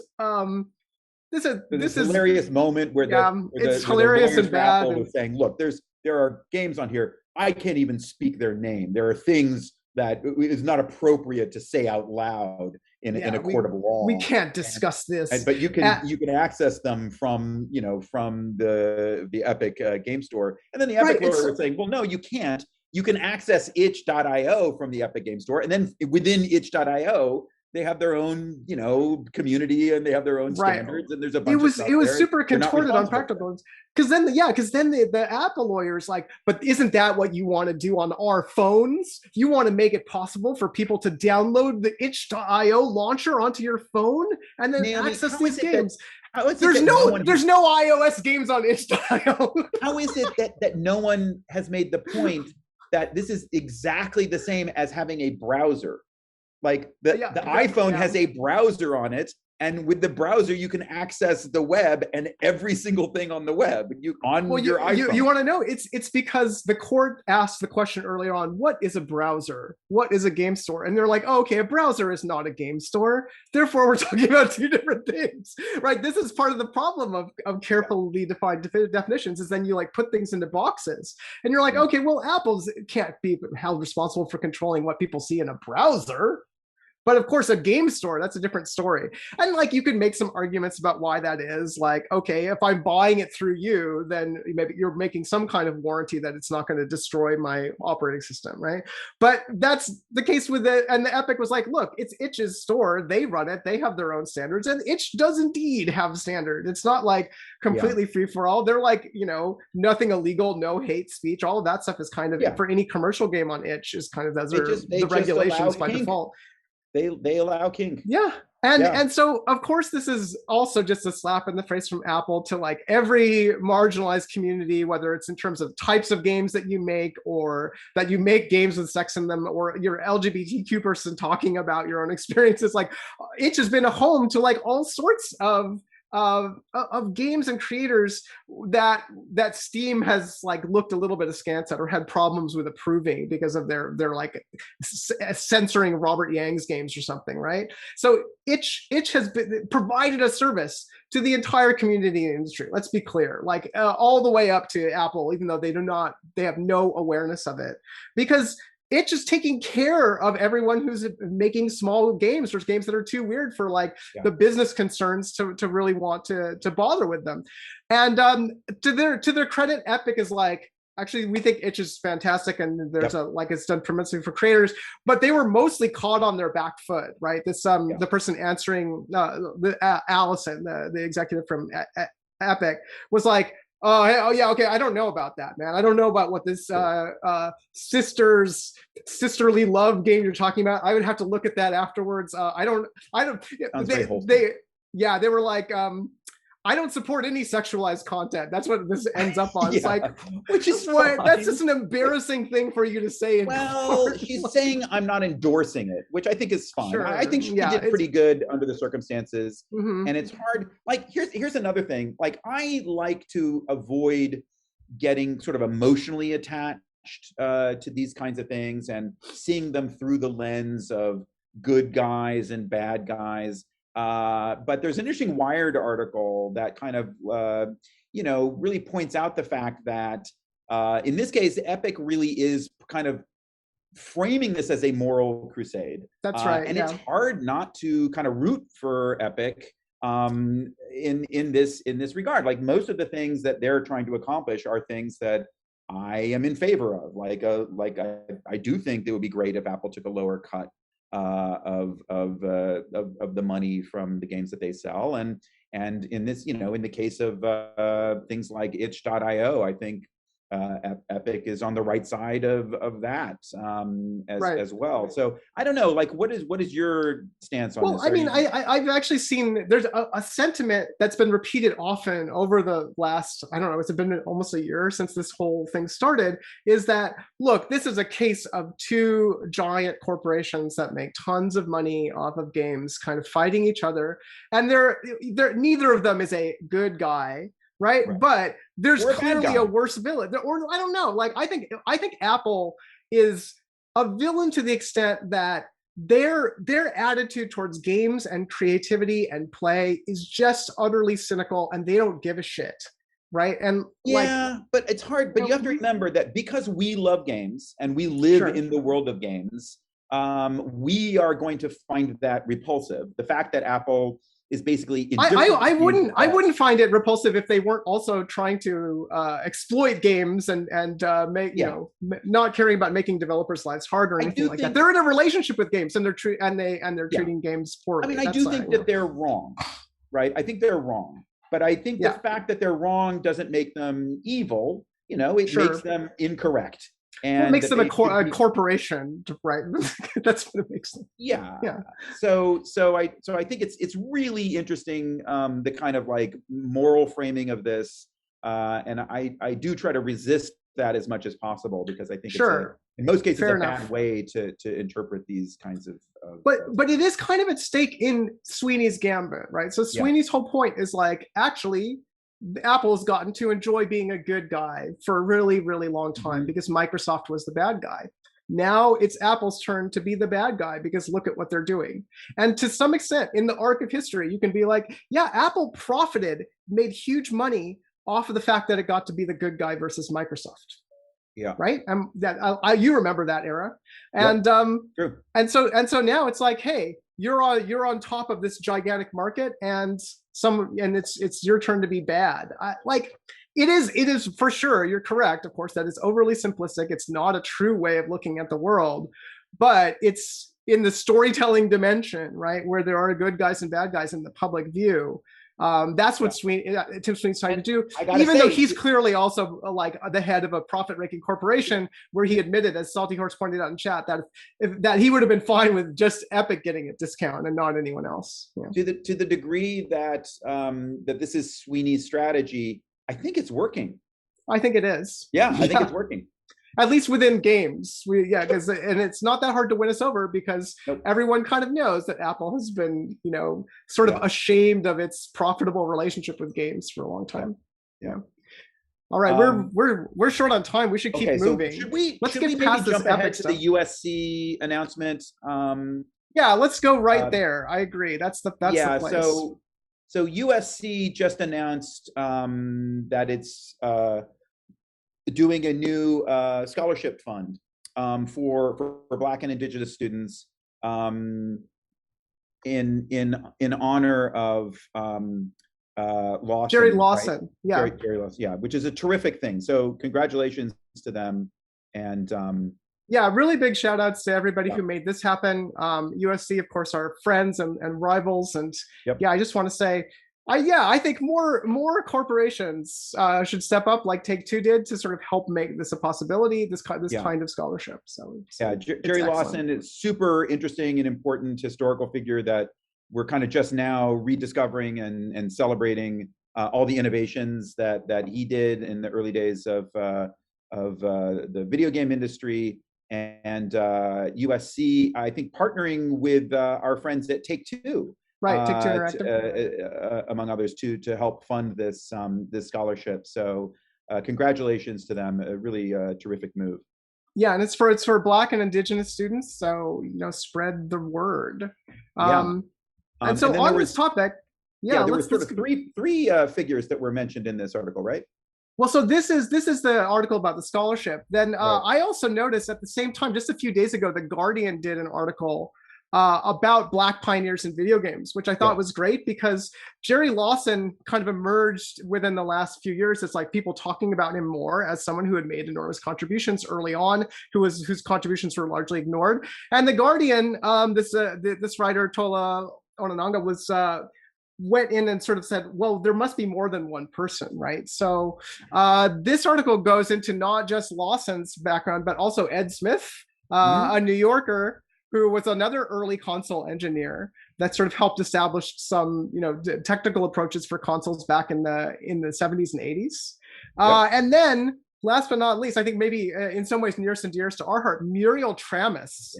this is
hilarious moment where
it's hilarious and bad.
With saying, look, there are games on here. I can't even speak their name. There are things that is not appropriate to say out loud in a court of law.
We can't discuss this.
But you can access them from the Epic Game Store, and then the Epic lawyer was saying, well, no, you can't. You can access itch.io from the Epic Game Store, and then within itch.io, they have their own, community, and they have their own standards, and there's a bunch of stuff.
It was super contorted on practical, because then the Apple lawyer's like, but isn't that what you want to do on our phones? You want to make it possible for people to download the itch.io launcher onto your phone and then access these games. There's no iOS games on itch.io.
How is it that no one has made the point that this is exactly the same as having a browser? Like the iPhone has a browser on it, and with the browser you can access the web and every single thing on the web your iPhone.
You want to know? It's because the court asked the question earlier on, what is a browser? What is a game store? And they're like, oh, okay, a browser is not a game store. Therefore, we're talking about two different things, right? This is part of the problem of carefully defined definitions, is then you like put things into boxes, and you're like, okay, well, Apple can't be held responsible for controlling what people see in a browser. But of course, a game store, that's a different story. And like, you could make some arguments about why that is. Like, okay, if I'm buying it through you, then maybe you're making some kind of warranty that it's not going to destroy my operating system, right? But that's the case with it. And the Epic was like, look, it's Itch's store. They run it. They have their own standards. And Itch does indeed have standards. It's not like completely free for all. They're like, nothing illegal, no hate speech. All of that stuff is kind of, for any commercial game on Itch, is kind of, those are the regulations by default.
They allow kink.
Yeah. And so, of course, this is also just a slap in the face from Apple to like every marginalized community, whether it's in terms of types of games that you make, or that you make games with sex in them, or you're LGBTQ person talking about your own experiences. Like, Itch has been a home to like all sorts of games and creators that Steam has like looked a little bit askance at, or had problems with approving because of their like censoring Robert Yang's games or something, right? So Itch has provided a service to the entire community and industry. Let's be clear, like all the way up to Apple, even though they have no awareness of it, because Itch is taking care of everyone who's making small games, or games that are too weird for like the business concerns to really want to bother with them. And to their credit, Epic is like, actually, we think Itch is fantastic, and there's it's done tremendously for creators, but they were mostly caught on their back foot, right? This the person answering Allison, the executive from Epic, was like, oh yeah, okay, I don't know about that, man. I don't know about what this sisterly love game you're talking about. I would have to look at that afterwards. I don't. They were like, I don't support any sexualized content. That's what this ends up on. It's like, which is what, that's just an embarrassing thing for you to say.
Well, she's saying I'm not endorsing it, which I think is fine. Sure. I think she did pretty good under the circumstances. Mm-hmm. And it's hard. Like, here's another thing. Like, I like to avoid getting sort of emotionally attached to these kinds of things and seeing them through the lens of good guys and bad guys. But there's an interesting Wired article that kind of, really points out the fact that in this case, Epic really is kind of framing this as a moral crusade.
That's right.
And it's hard not to kind of root for Epic in this regard. Like, most of the things that they're trying to accomplish are things that I am in favor of. Like I do think it would be great if Apple took a lower cut of the money from the games that they sell, and in this, in the case of things like itch.io, I think Epic is on the right side of that as well. So I don't know, like, what is your stance on this?
Well, I mean, I've actually seen there's a sentiment that's been repeated often over the last, I don't know, it's been almost a year since this whole thing started, is that, look, this is a case of two giant corporations that make tons of money off of games kind of fighting each other, and they're neither of them is a good guy. Right? But there's clearly a worse villain. Or I don't know. Like, I think Apple is a villain to the extent that their attitude towards games and creativity and play is just utterly cynical, and they don't give a shit. right? And
yeah, but it's hard. But you have to remember that because we love games and we live
Sure.
in the world of games, we are going to find that repulsive. The fact that Apple is basically
I wouldn't find it repulsive if they weren't also trying to exploit games and make not caring about making developers' lives hard or anything like that. They're in a relationship with games and they're treating games poorly.
I mean, I do think that they're wrong, right? I think they're wrong, but I think the fact that they're wrong doesn't make them evil. It makes them incorrect. And
it makes them a corporation, right? That's what it makes them.
Yeah. So I think it's really interesting, the kind of like moral framing of this, and I do try to resist that as much as possible because I think in most cases a bad way to interpret these kinds of.
But it is kind of at stake in Sweeney's gambit, right? So Sweeney's whole point is like, actually, Apple's gotten to enjoy being a good guy for a really, really long time because Microsoft was the bad guy. Now it's Apple's turn to be the bad guy because look at what they're doing. And to some extent, in the arc of history, you can be like, yeah, Apple made huge money off of the fact that it got to be the good guy versus Microsoft.
Yeah.
Right. You remember that era, and
true.
and so now it's like, hey, you're on top of this gigantic market, and it's your turn to be bad. It is for sure. You're correct. Of course, that is overly simplistic. It's not a true way of looking at the world, but it's in the storytelling dimension, right, where there are good guys and bad guys in the public view. That's what Tim Sweeney's trying to do, even though he's clearly also like the head of a profit-making corporation, where he admitted, as Salty Horse pointed out in chat, that he would have been fine with just Epic getting a discount and not anyone else.
To the degree that that this is Sweeney's strategy, I think it's working.
I think it is.
Yeah, I think it's working.
At least within games, and it's not that hard to win us over because everyone kind of knows that Apple has been, sort of ashamed of its profitable relationship with games for a long time. Yeah. All right, we're short on time. We should keep moving.
So let's
get past this
jump ahead to the USC announcement.
Yeah, let's go right there. I agree. That's the place.
So USC just announced that it's doing a new scholarship fund for Black and Indigenous students in honor of Lawson,
Jerry Lawson.
Right?
Yeah,
Jerry Lawson, which is a terrific thing. So congratulations to them. And
really big shout outs to everybody who made this happen. USC, of course, are friends and rivals. And I just want to say, I think more corporations should step up, like Take-Two did, to sort of help make this a possibility. This kind of scholarship. So
Jerry Lawson is super interesting and important historical figure that we're kind of just now rediscovering and celebrating all the innovations that he did in the early days of the video game industry. And USC, I think, partnering with our friends at Take-Two.
Right, Take-Two Interactive,
among others, to help fund this scholarship. So, congratulations to them! A really terrific move.
Yeah, and it's for Black and Indigenous students. So spread the word. And so on this topic,
there were sort of three figures that were mentioned in this article, right?
Well, so this is the article about the scholarship. Then I also noticed at the same time, just a few days ago, The Guardian did an article about Black pioneers in video games, which I thought was great because Jerry Lawson kind of emerged within the last few years as like people talking about him more as someone who had made enormous contributions early on, whose contributions were largely ignored. And The Guardian, this writer Tola Onananga went in and sort of said, well, there must be more than one person, right? So this article goes into not just Lawson's background, but also Ed Smith, a New Yorker who was another early console engineer that sort of helped establish some, technical approaches for consoles back in the 70s and 80s. And then, last but not least, I think maybe in some ways nearest and dearest to our heart, Muriel Tramis,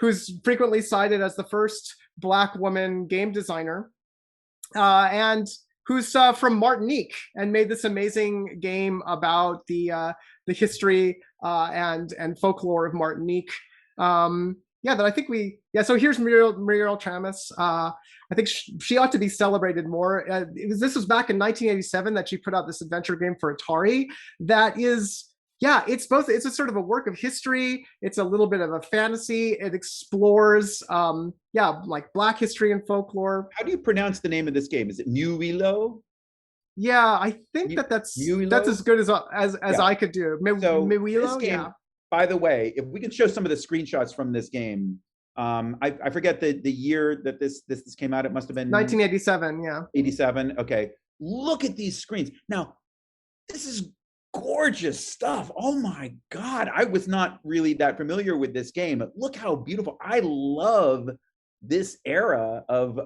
who's frequently cited as the first Black woman game designer, and who's from Martinique and made this amazing game about the history and folklore of Martinique. that I think so here's Muriel Tramis. I think she ought to be celebrated more. This was back in 1987 that she put out this adventure game for Atari that is, it's both, it's a sort of a work of history, it's a little bit of a fantasy, it explores like Black history and folklore.
How do you pronounce the name of this game? Is it Muilo?
Yeah, I think that's as good as I could do.
This game, by the way, if we can show some of the screenshots from this game, I forget the year that this came out. It must have been
1987. Yeah,
87. Okay, look at these screens. Now, this is gorgeous stuff. Oh my God, I was not really that familiar with this game. Look how beautiful. I love this era of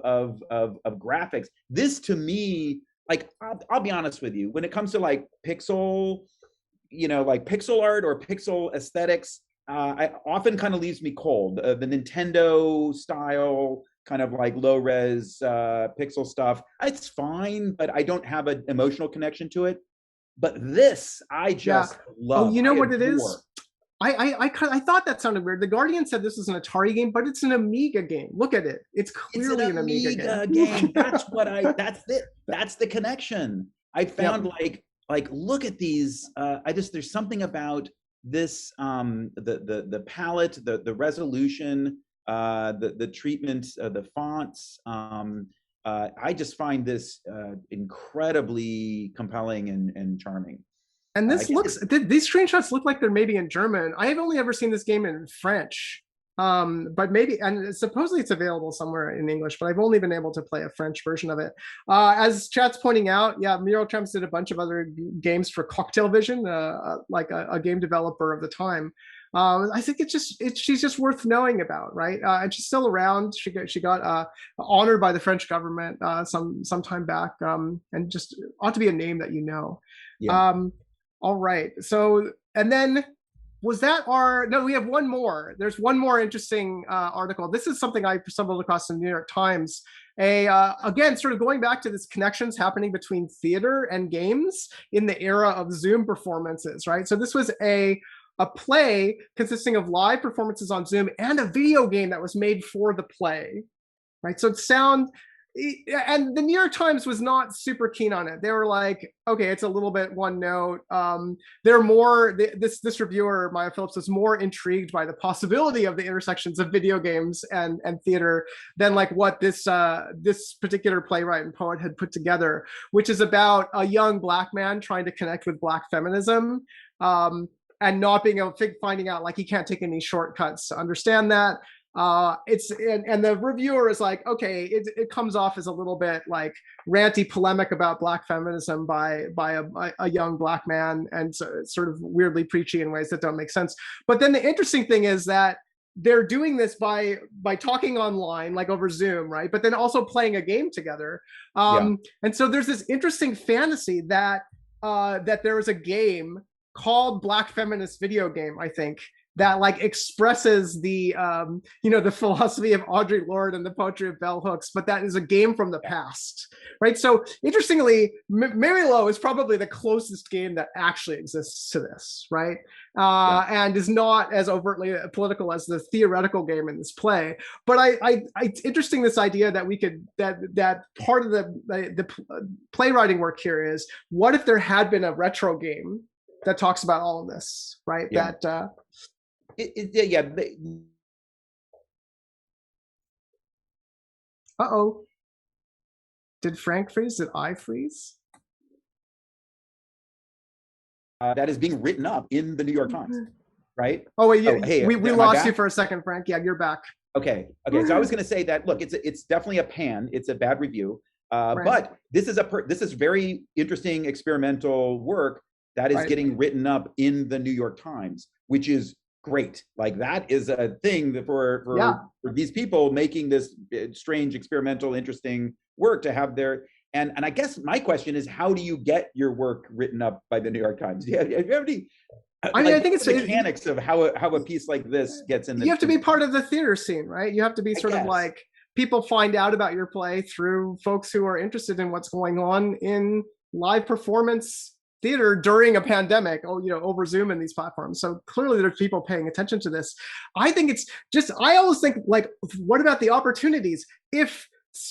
graphics. This to me, like, I'll be honest with you, when it comes to like pixel, like pixel art or pixel aesthetics, I often kind of leaves me cold. The Nintendo style kind of like low res pixel stuff, it's fine, but I don't have an emotional connection to it. But this, I just love.
Oh, you know what it is? I thought that sounded weird. The Guardian said this is an Atari game, but it's an Amiga game. Look at it. It's clearly an Amiga game.
That's it. That's the connection. I found like look at these. There's something about this, the palette, the resolution, the treatment, the fonts. I just find this incredibly compelling and charming.
And this these screenshots look like they're maybe in German. I have only ever seen this game in French, but maybe, and supposedly it's available somewhere in English, but I've only been able to play a French version of it. As chat's pointing out, Muriel Tramis did a bunch of other games for Cocktail Vision, like a game developer of the time. I think she's just worth knowing about, right? And she's still around. She got honored by the French government some time back, and just ought to be a name that you know.
Yeah.
All right. So, and then was that no, we have one more. There's one more interesting article. This is something I stumbled across in the New York Times. Again, sort of going back to this connections happening between theater and games in the era of Zoom performances, right? So this was a play consisting of live performances on Zoom and a video game that was made for the play, right? So and the New York Times was not super keen on it. They were like, okay, it's a little bit one note. This reviewer, Maya Phillips, was more intrigued by the possibility of the intersections of video games and theater than like what this particular playwright and poet had put together, which is about a young Black man trying to connect with Black feminism, and not being able to finding out like he can't take any shortcuts to understand that. And the reviewer is like, okay, it comes off as a little bit like ranty polemic about Black feminism by a young Black man, and so it's sort of weirdly preachy in ways that don't make sense. But then the interesting thing is that they're doing this by talking online, like over Zoom, right? But then also playing a game together. And so there's this interesting fantasy that there was a game called Black Feminist Video Game, I think, that like expresses the the philosophy of Audre Lorde and the poetry of bell hooks, but that is a game from the past, right? So interestingly, Mary Lowe is probably the closest game that actually exists to this, right? And is not as overtly political as the theoretical game in this play. But it's interesting, this idea that we could that part of the playwriting work here is, what if there had been a retro game that talks about all of this, right? Uh-oh. Did Frank freeze? Did I freeze?
That is being written up in the New York Times, right?
Oh, wait, we lost you for a second, Frank. Yeah, you're back.
Okay. So I was going to say that, look, it's definitely a pan. It's a bad review.
Right.
But this is very interesting experimental work that is getting written up in the New York Times, which is great. Like, that is a thing that for these people making this strange, experimental, interesting work to have their, and I guess my question is, how do you get your work written up by the New York Times? Do you have any,
I think it's
the mechanics of how a piece like this gets in.
You have to be part of the theater scene, right? You have to be sort of like, people find out about your play through folks who are interested in what's going on in live performance theater during a pandemic, over Zoom and these platforms. So clearly there's people paying attention to this. I think it's just, I always think, like, what about the opportunities? If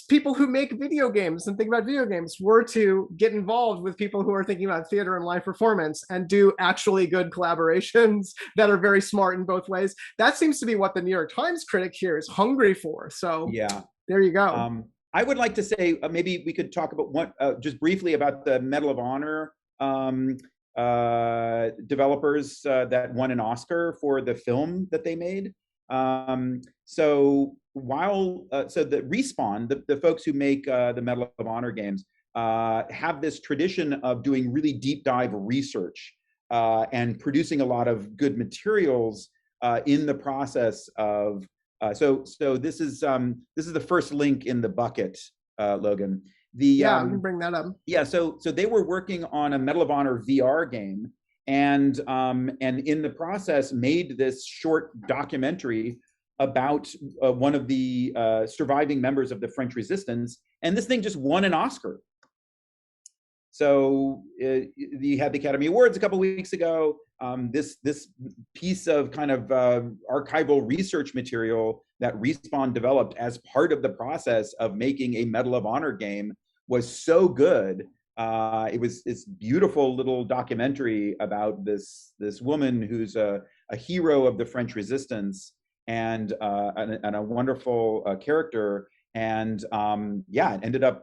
people who make video games and think about video games were to get involved with people who are thinking about theater and live performance and do actually good collaborations that are very smart in both ways, that seems to be what the New York Times critic here is hungry for. So
yeah,
there you go.
I would like to say maybe we could talk about just briefly about the Medal of Honor developers that won an Oscar for the film that they made. So the Respawn, the folks who make the Medal of Honor games, have this tradition of doing really deep dive research and producing a lot of good materials in the process of. So this is the first link in the bucket, Logan.
I can bring that up.
Yeah, so they were working on a Medal of Honor VR game, and in the process made this short documentary about one of the surviving members of the French Resistance, and this thing just won an Oscar. So you had the Academy Awards a couple weeks ago. This piece of kind of archival research material that Respawn developed as part of the process of making a Medal of Honor game was so good. It was this beautiful little documentary about this woman who's a hero of the French Resistance and a wonderful character, and ended up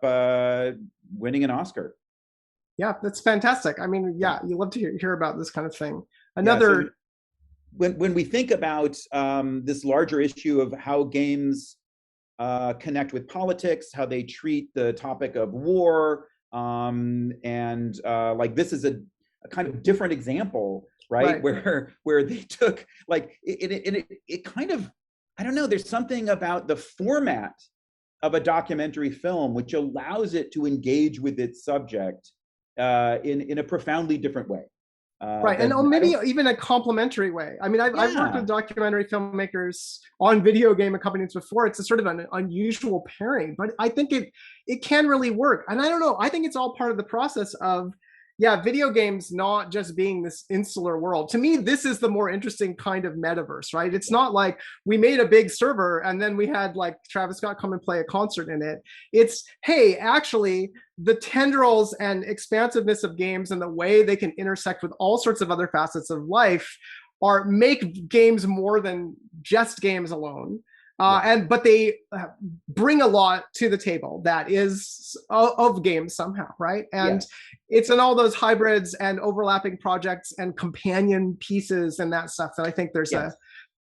winning an Oscar.
Yeah, that's fantastic. I mean, you love to hear about this kind of thing. Another.
So when we think about this larger issue of how games connect with politics, how they treat the topic of war, and like this is a kind of different example, right? Where they took like it kind of, I don't know, there's something about the format of a documentary film which allows it to engage with its subject in a profoundly different way.
Right, and maybe even a complementary way. I mean, I've worked with documentary filmmakers on video game accompaniments before. It's a sort of an unusual pairing, but I think it can really work. And I don't know, I think it's all part of the process of, video games not just being this insular world. To me, this is the more interesting kind of metaverse, right? It's not like we made a big server and then we had like Travis Scott come and play a concert in it. It's, hey, actually, the tendrils and expansiveness of games and the way they can intersect with all sorts of other facets of life make games more than just games alone. But they bring a lot to the table that is of games somehow, right? And it's in all those hybrids and overlapping projects and companion pieces and that stuff that I think there's a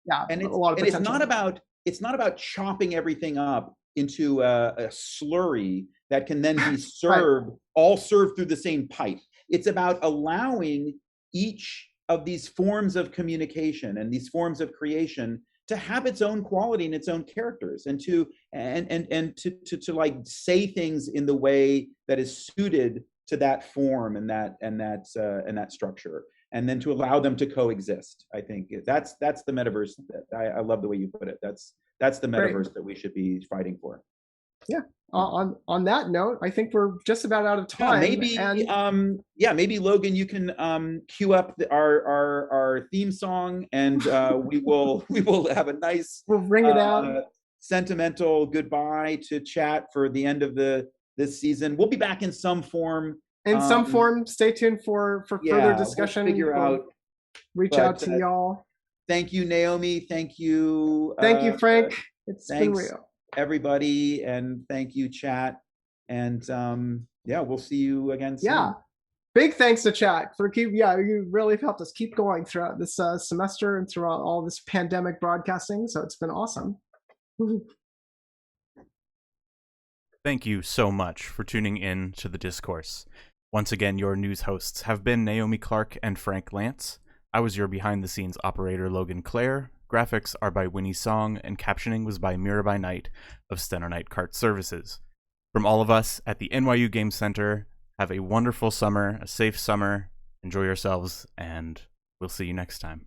lot of potential.
And it's not about chopping everything up into a slurry that can then be served, all served through the same pipe. It's about allowing each of these forms of communication and these forms of creation to have its own quality and its own characters, and to like say things in the way that is suited to that form and that structure, and then to allow them to coexist. I think that's the metaverse. I love the way you put it. That's the metaverse that we should be fighting for.
Yeah. On that note, I think we're just about out of time.
Maybe Logan, you can cue up our theme song, and we will have a nice
we'll ring it out,
sentimental goodbye to chat for the end of this season. We'll be back in some form.
Stay tuned for further discussion.
We'll
reach out to y'all.
Thank you, Naomi. Thank you.
Thank you, Frank. It's been real.
Everybody, and thank you, chat, and we'll see you again soon.
Big thanks to chat for you really helped us keep going throughout this semester and throughout all this pandemic broadcasting, so it's been awesome.
Thank you so much for tuning in to the Discourse. Once again, your news hosts have been Naomi Clark and Frank Lance. I was your behind-the-scenes operator, Logan Clare. Graphics are by Winnie Song, and captioning was by Mira by Night of Steno Night Cart Services. From all of us at the NYU Game Center, have a wonderful summer, a safe summer, enjoy yourselves, and we'll see you next time.